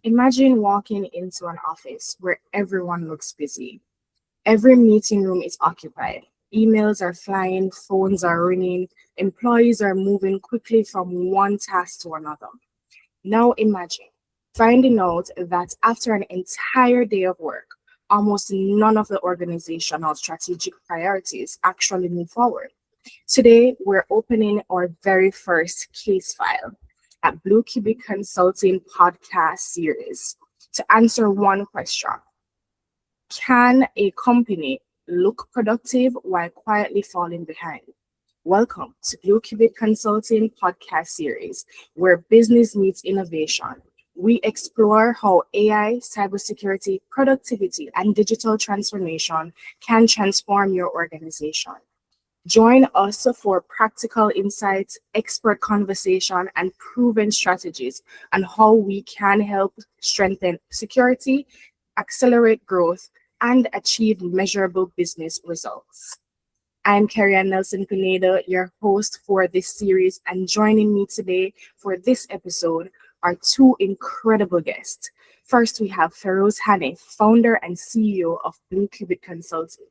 Imagine walking into an office where everyone looks busy. Every meeting room is occupied. Emails are flying, phones are ringing, employees are moving quickly from one task to another. Now imagine finding out that after an entire day of work, almost none of the organizational strategic priorities actually move forward. Today, we're opening our very first case file at Blue Qubit Consulting podcast series to answer one question. Can a company look productive while quietly falling behind? Welcome to Blue Qubit Consulting podcast series, where business meets innovation. We explore how AI, cybersecurity, productivity, and digital transformation can transform your organization. Join us for practical insights, expert conversation, and proven strategies on how we can help strengthen security, accelerate growth, and achieve measurable business results. I'm Kerry-Ann Nelson-Peynado, your host for this series, and joining me today for this episode are two incredible guests. First, we have Feroze Hanif, founder and CEO of Blue Qubit Consulting,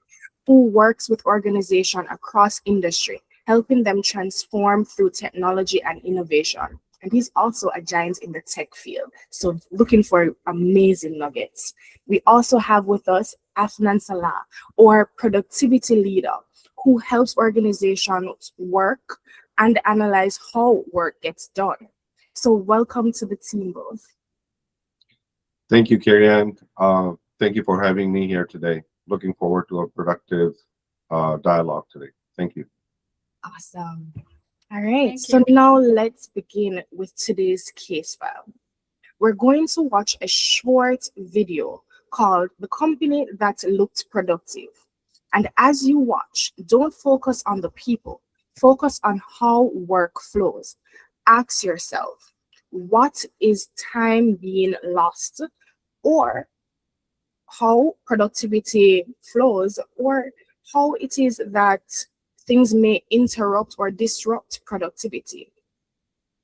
who works with organizations across industry, helping them transform through technology and innovation. And he's also a giant in the tech field, so looking for amazing nuggets. We also have with us Afnan Saleh, or productivity leader, who helps organizations work and analyze how work gets done. So welcome to the team both. Thank you, Kerry-Ann. Thank you for having me here today. Looking forward to a productive dialogue today. Thank you. Awesome. All right, so now let's begin with today's case file. We're going to watch a short video called The Company That Looked Productive. And as you watch, don't focus on the people, focus on how work flows. Ask yourself, what is time being lost, or how productivity flows, or how it is that things may interrupt or disrupt productivity.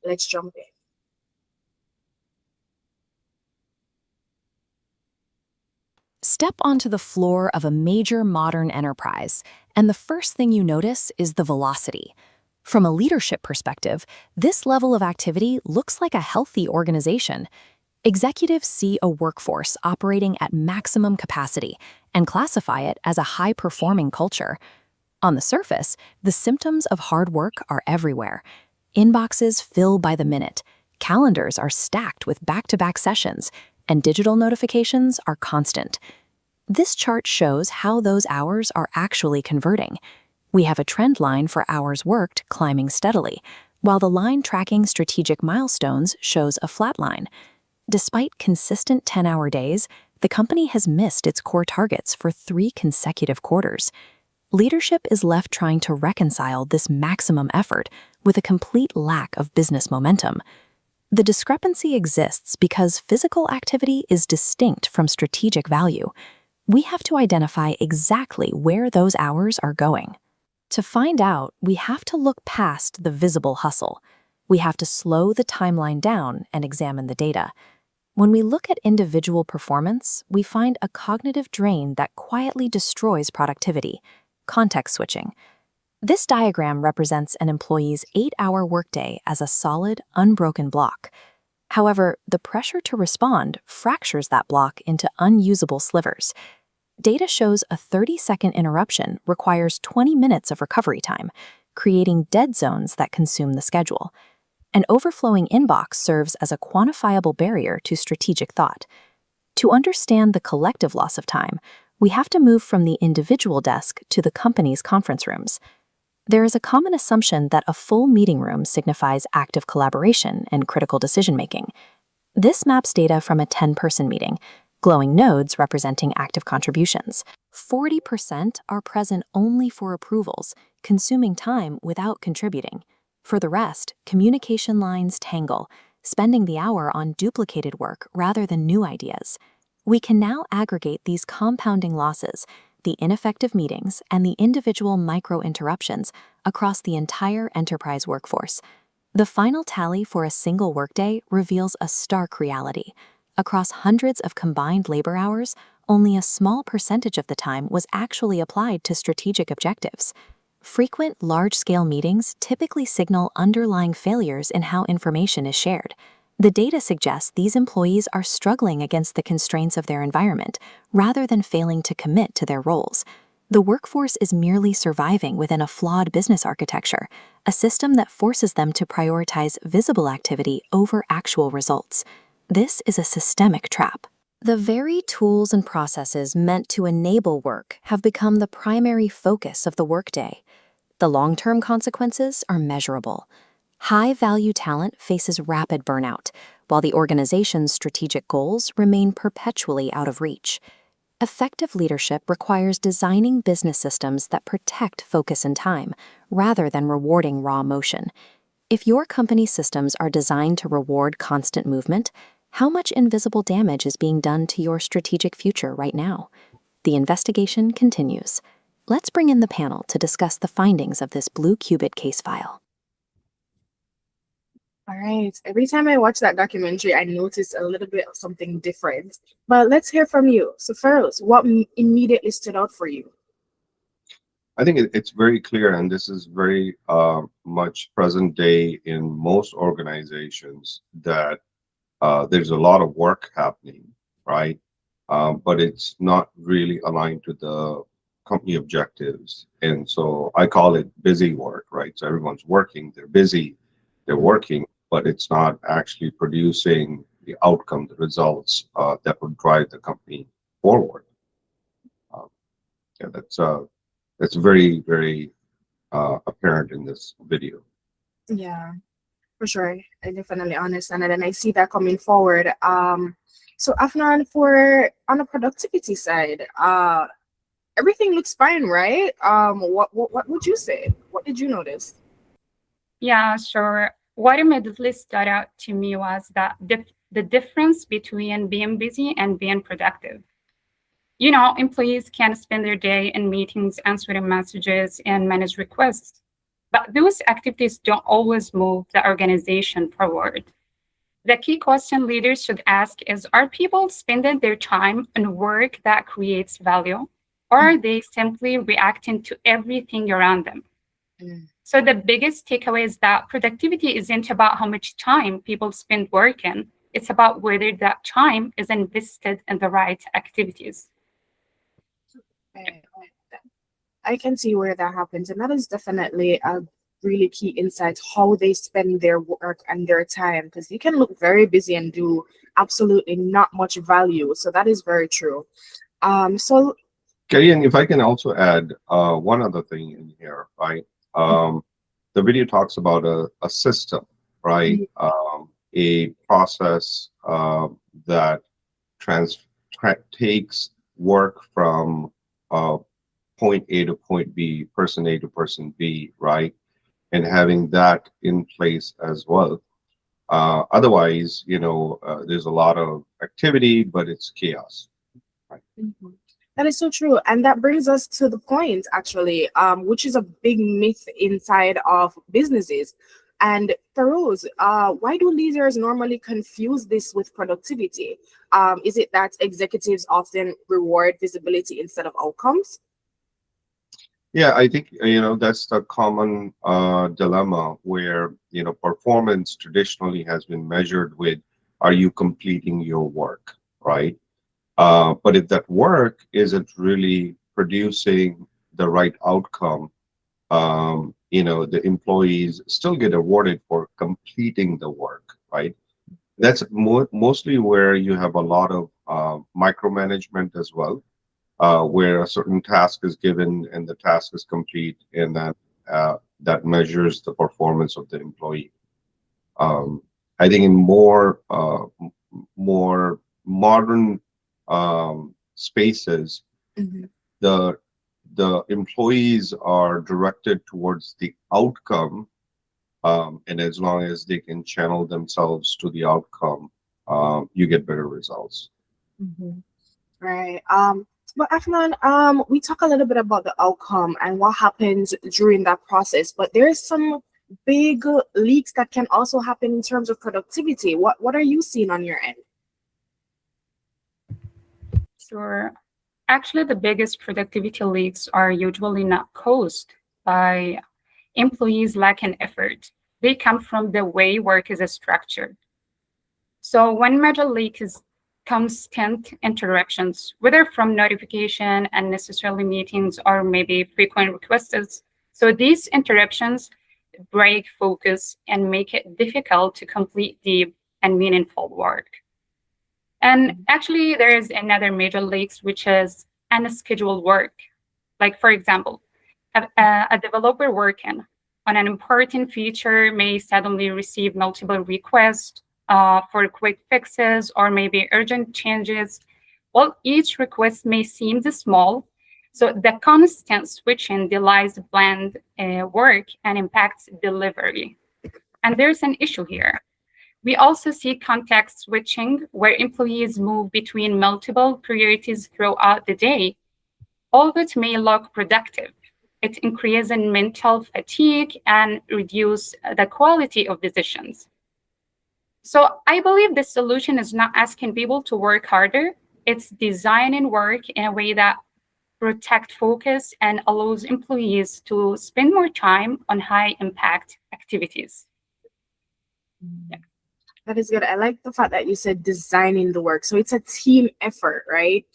Let's jump in. Step onto the floor of a major modern enterprise, and the first thing you notice is the velocity. From a leadership perspective, this level of activity looks like a healthy organization. Executives see a workforce operating at maximum capacity and classify it as a high-performing culture. On the surface, the symptoms of hard work are everywhere. Inboxes fill by the minute, calendars are stacked with back-to-back sessions, and digital notifications are constant. This chart shows how those hours are actually converting. We have a trend line for hours worked climbing steadily, while the line tracking strategic milestones shows a flat line. Despite consistent 10-hour days, the company has missed its core targets for 3 consecutive quarters. Leadership is left trying to reconcile this maximum effort with a complete lack of business momentum. The discrepancy exists because physical activity is distinct from strategic value. We have to identify exactly where those hours are going. To find out, we have to look past the visible hustle. We have to slow the timeline down and examine the data. When we look at individual performance, we find a cognitive drain that quietly destroys productivity: context switching. This diagram represents an employee's 8-hour workday as a solid, unbroken block. However, the pressure to respond fractures that block into unusable slivers. Data shows a 30-second interruption requires 20 minutes of recovery time, creating dead zones that consume the schedule. An overflowing inbox serves as a quantifiable barrier to strategic thought. To understand the collective loss of time, we have to move from the individual desk to the company's conference rooms. There is a common assumption that a full meeting room signifies active collaboration and critical decision-making. This maps data from a 10-person meeting, glowing nodes representing active contributions. 40% are present only for approvals, consuming time without contributing. For the rest, communication lines tangle, spending the hour on duplicated work rather than new ideas. We can now aggregate these compounding losses, the ineffective meetings, and the individual micro-interruptions across the entire enterprise workforce. The final tally for a single workday reveals a stark reality. Across hundreds of combined labor hours, only a small percentage of the time was actually applied to strategic objectives. Frequent, large-scale meetings typically signal underlying failures in how information is shared. The data suggests these employees are struggling against the constraints of their environment, rather than failing to commit to their roles. The workforce is merely surviving within a flawed business architecture, a system that forces them to prioritize visible activity over actual results. This is a systemic trap. The very tools and processes meant to enable work have become the primary focus of the workday. The long-term consequences are measurable. High-value talent faces rapid burnout, while the organization's strategic goals remain perpetually out of reach. Effective leadership requires designing business systems that protect focus and time, rather than rewarding raw motion. If your company's systems are designed to reward constant movement, how much invisible damage is being done to your strategic future right now? The investigation continues. Let's bring in the panel to discuss the findings of this Blue Qubit case file. All right. Every time I watch that documentary, I notice a little bit of something different. But let's hear from you. So, Feroze, what immediately stood out for you? I think it's very clear, and this is very much present day in most organizations, that there's a lot of work happening, right? But it's not really aligned to the company objectives. And so I call it busy work, right? So everyone's working, they're busy, they're working, but it's not actually producing the outcome, the results that would drive the company forward. Yeah, that's very, very apparent in this video. Yeah, for sure. I definitely understand it, and I see that coming forward. So Afnan, for on the productivity side, everything looks fine, right? What would you say? What did you notice? Yeah, sure. What immediately stood out to me was that the difference between being busy and being productive. You know, employees can spend their day in meetings, answering messages, and manage requests. But those activities don't always move the organization forward. The key question leaders should ask is, are people spending their time on work that creates value? Or are they simply reacting to everything around them? So the biggest takeaway is that productivity isn't about how much time people spend working. It's about whether that time is invested in the right activities. I can see where that happens, and that is definitely a really key insight, how they spend their work and their time, because you can look very busy and do absolutely not much value. So that is very true. So Kerry-Ann, if I can also add one other thing in here, right? The video talks about a system, right? A process that takes work from point A to point B, person A to person B, right? And having that in place as well. Otherwise, there's a lot of activity, but it's chaos. Right? That is so true. And that brings us to the point, actually, which is a big myth inside of businesses. And Feroze, why do leaders normally confuse this with productivity? Is it that executives often reward visibility instead of outcomes? Yeah, I think, that's the common dilemma where, performance traditionally has been measured with, are you completing your work, right? But if that work isn't really producing the right outcome, the employees still get awarded for completing the work, right? That's mostly where you have a lot of micromanagement as well, where a certain task is given and the task is complete, and that measures the performance of the employee. I think in more modern spaces, the employees are directed towards the outcome, and as long as they can channel themselves to the outcome, you get better results. Right. But Afnan, we talk a little bit about the outcome and what happens during that process, but there's some big leaks that can also happen in terms of productivity. What are you seeing on your end? Sure. Actually, the biggest productivity leaks are usually not caused by employees lacking effort. They come from the way work is structured. So one major leak is constant interruptions, whether from notification, unnecessarily meetings, or maybe frequent requests. So these interruptions break focus and make it difficult to complete deep and meaningful work. And actually, there is another major leak, which is unscheduled work. Like, for example, a developer working on an important feature may suddenly receive multiple requests for quick fixes or maybe urgent changes. Well, each request may seem small, so the constant switching delays planned work and impacts delivery. And there's an issue here. We also see context switching, where employees move between multiple priorities throughout the day. All of it may look productive. It increases mental fatigue and reduces the quality of decisions. So I believe the solution is not asking people to work harder. It's designing work in a way that protects focus and allows employees to spend more time on high impact activities. Yeah. That is good. I like the fact that you said designing the work. So it's a team effort, right?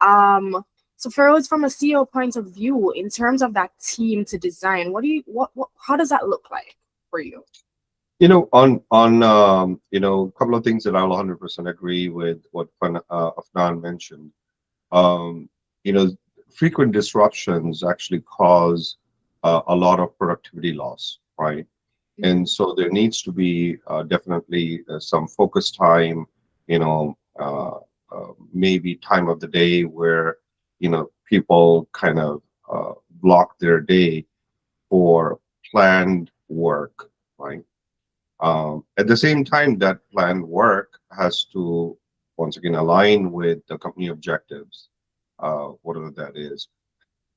So Feroze, from a CEO point of view, in terms of that team to design, how does that look like for you? A couple of things that I'll 100% agree with what Afnan mentioned. Um, you know, frequent disruptions actually cause a lot of productivity loss, right? And so there needs to be definitely some focus time, maybe time of the day where, people kind of block their day for planned work, right? At the same time, that planned work has to, once again, align with the company objectives, whatever that is.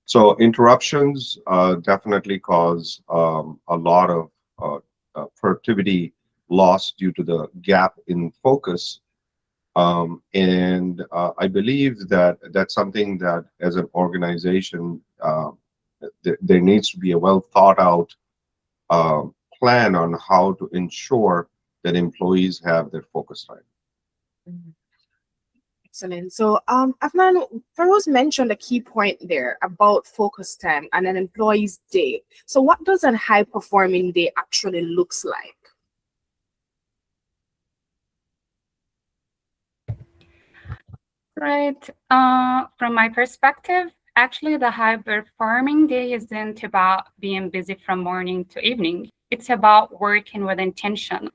So interruptions definitely cause a lot of productivity loss due to the gap in focus. And I believe that that's something that as an organization, there needs to be a well thought out plan on how to ensure that employees have their focus time. Excellent. So, Afnan, Feroze mentioned a key point there about focus time and an employee's day. So, what does a high-performing day actually looks like? Right. From my perspective, actually, the high-performing day isn't about being busy from morning to evening. It's about working with intention.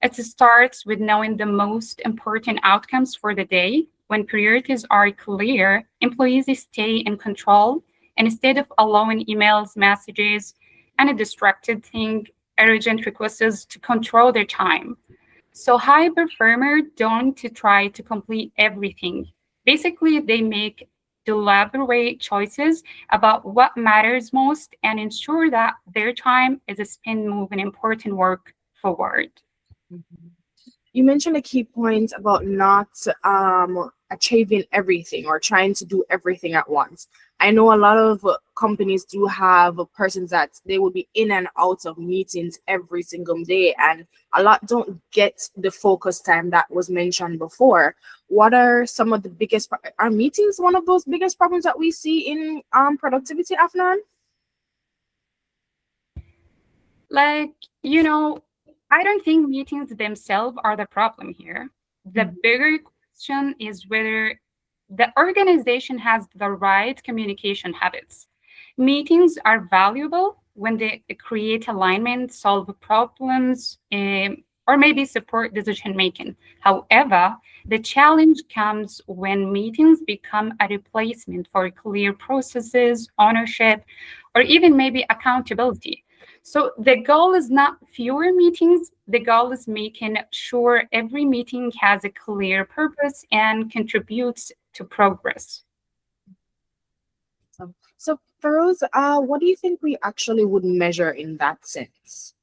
It starts with knowing the most important outcomes for the day. When priorities are clear, employees stay in control, and instead of allowing emails, messages, and a distracted thing, urgent requests to control their time. So high performers don't try to complete everything. Basically, they make deliberate choices about what matters most and ensure that their time is spent moving important work forward. You mentioned a key point about not achieving everything or trying to do everything at once. I know a lot of companies do have persons that they will be in and out of meetings every single day, and a lot don't get the focus time that was mentioned before. What are some of the biggest, are meetings one of those biggest problems that we see in productivity, Afnan? Like, I don't think meetings themselves are the problem here. The bigger question is whether the organization has the right communication habits. Meetings are valuable when they create alignment, solve problems, or maybe support decision making. However, the challenge comes when meetings become a replacement for clear processes, ownership, or even maybe accountability. So the goal is not fewer meetings. The goal is making sure every meeting has a clear purpose and contributes to progress. So Feroze, what do you think we actually would measure in that sense?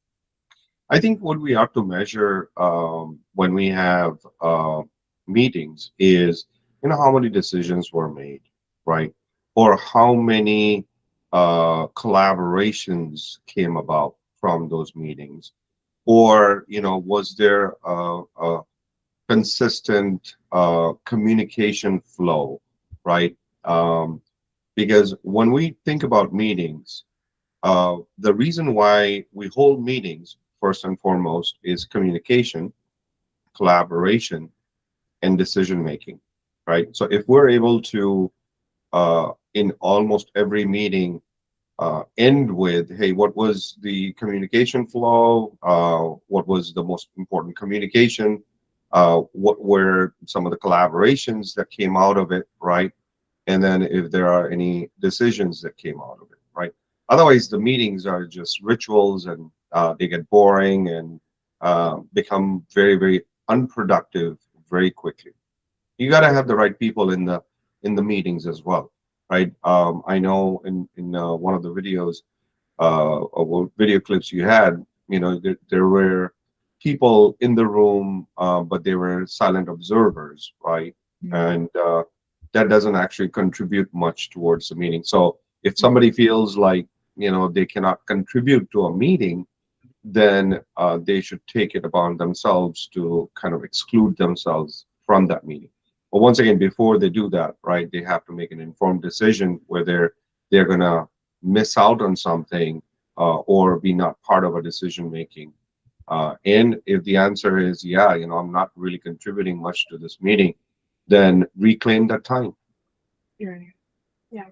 I think what we have to measure when we have meetings is how many decisions were made, right? Or how many collaborations came about from those meetings? Or, was there a consistent communication flow, right? Because when we think about meetings, the reason why we hold meetings, first and foremost, is communication, collaboration, and decision making, right? So if we're able to, in almost every meeting, end with, hey, what was the communication flow? What was the most important communication? What were some of the collaborations that came out of it, right? And then if there are any decisions that came out of it, right? Otherwise, the meetings are just rituals, and they get boring and become very, very unproductive very quickly. You got to have the right people in the meetings as well, right? I know in one of the videos, or video clips you had, there were people in the room, but they were silent observers, right? And that doesn't actually contribute much towards the meeting. So if somebody feels like they cannot contribute to a meeting, then they should take it upon themselves to kind of exclude themselves from that meeting. But once again, before they do that, right, they have to make an informed decision whether they're gonna miss out on something, or be not part of a decision making. And if the answer is, yeah, I'm not really contributing much to this meeting, then reclaim that time. Yeah. Yeah.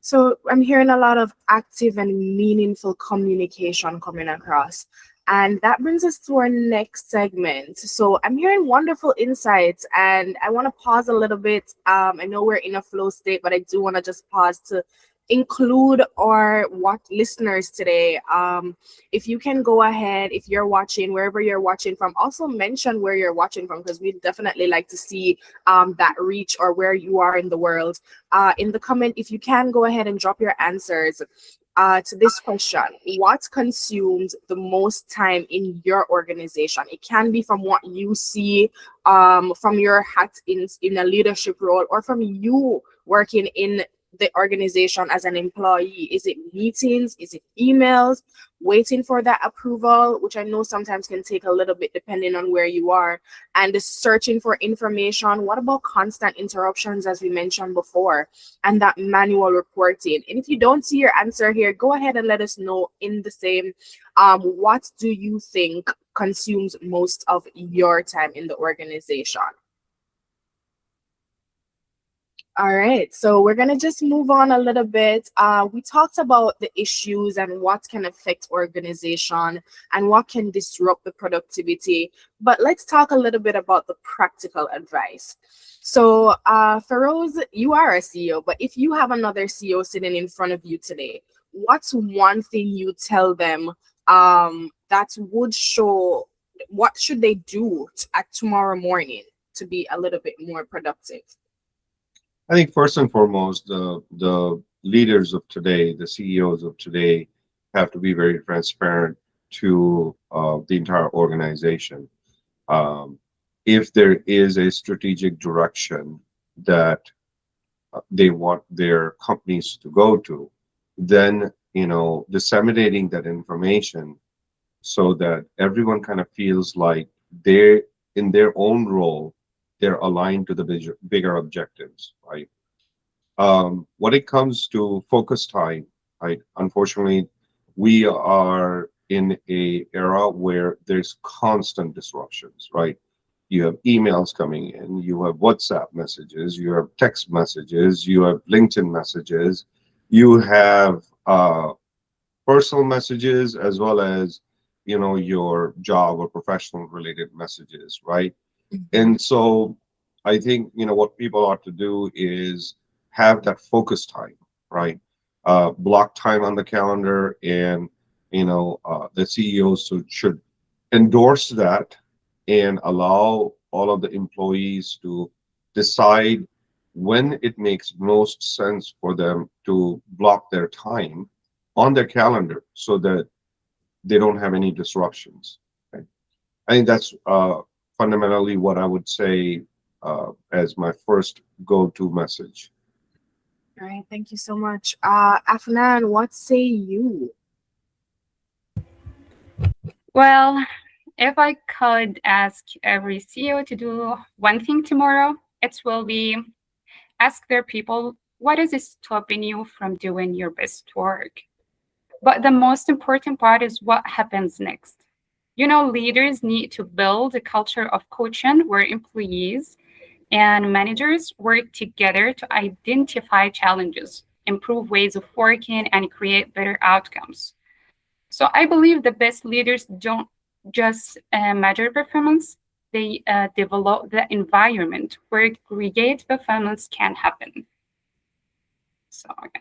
So I'm hearing a lot of active and meaningful communication coming across. And that brings us to our next segment. So I'm hearing wonderful insights, and I want to pause a little bit. I know we're in a flow state, but I do want to just pause to include our what listeners today. If you can go ahead, if you're watching, wherever you're watching from, also mention where you're watching from, because we'd definitely like to see that reach or where you are in the world. In the comment, if you can go ahead and drop your answers to this question: what consumes the most time in your organization? It can be from what you see, from your hat in a leadership role, or from you working in the organization as an employee. Is it meetings? Is it emails? Waiting for that approval, which I know sometimes can take a little bit depending on where you are, and searching for information. What about constant interruptions, as we mentioned before, and that manual reporting? And if you don't see your answer here, go ahead and let us know in the same. What do you think consumes most of your time in the organization? All right, so we're gonna just move on a little bit. We talked about the issues and what can affect organization and what can disrupt the productivity, but let's talk a little bit about the practical advice. So, Feroze, you are a CEO, but if you have another CEO sitting in front of you today, what's one thing you tell them that would show what should they do at tomorrow morning to be a little bit more productive? I think first and foremost, the leaders of today, the CEOs of today, have to be very transparent to the entire organization. If there is a strategic direction that they want their companies to go to, then disseminating that information so that everyone kind of feels like they're in their own role, they're aligned to the bigger objectives, right? When it comes to focus time, right, unfortunately, we are in a era where there's constant disruptions, right? You have emails coming in, you have WhatsApp messages, you have text messages, you have LinkedIn messages, you have personal messages, as well as your job or professional related messages, right? And so I think what people ought to do is have that focus time, right? Block time on the calendar, and the CEOs should endorse that and allow all of the employees to decide when it makes most sense for them to block their time on their calendar so that they don't have any disruptions. Right? I think that's fundamentally what I would say as my first go-to message. All right, thank you so much. Afnan, what say you? Well, if I could ask every CEO to do one thing tomorrow, it will be ask their people, what is stopping you from doing your best work? But the most important part is what happens next. You know, leaders need to build a culture of coaching where employees and managers work together to identify challenges, improve ways of working, and create better outcomes. So I believe the best leaders don't just measure performance, they develop the environment where great performance can happen. So, okay.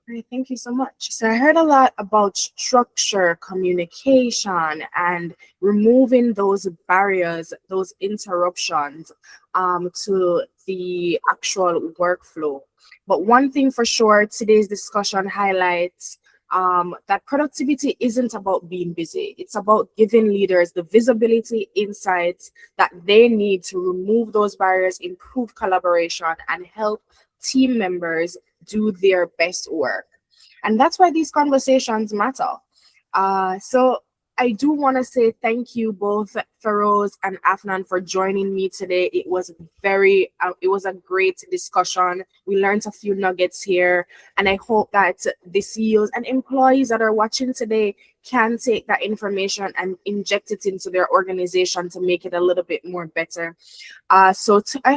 Great, thank you so much. So I heard a lot about structure, communication, and removing those barriers, those interruptions to the actual workflow. But one thing for sure, today's discussion highlights that productivity isn't about being busy. It's about giving leaders the visibility, insights that they need to remove those barriers, improve collaboration, and help team members do their best work. And that's why these conversations matter. So I do want to say thank you both, Feroze and Afnan, for joining me today. It was it was a great discussion. We learned a few nuggets here, and I hope that the CEOs and employees that are watching today can take that information and inject it into their organization to make it a little bit more better. I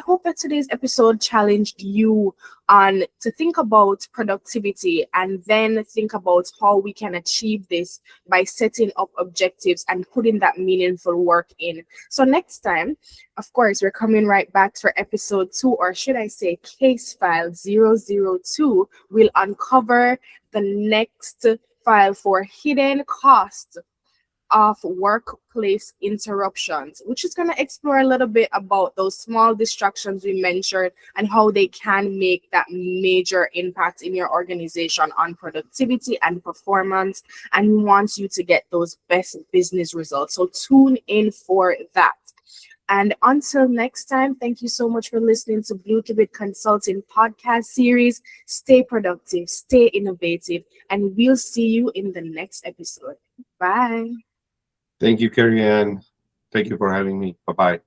hope that today's episode challenged you on to think about productivity and then think about how we can achieve this by setting up objectives and putting that meaningful work in. So next time, of course, we're coming right back for episode 2, or should I say case file 002. We'll uncover the next file for hidden costs of workplace interruptions, which is going to explore a little bit about those small distractions we mentioned and how they can make that major impact in your organization on productivity and performance. And we want you to get those best business results. So tune in for that. And until next time, thank you so much for listening to Blue Qubit Consulting podcast series. Stay productive, stay innovative, and we'll see you in the next episode. Bye. Thank you, Kerry-Ann. Thank you for having me. Bye-bye.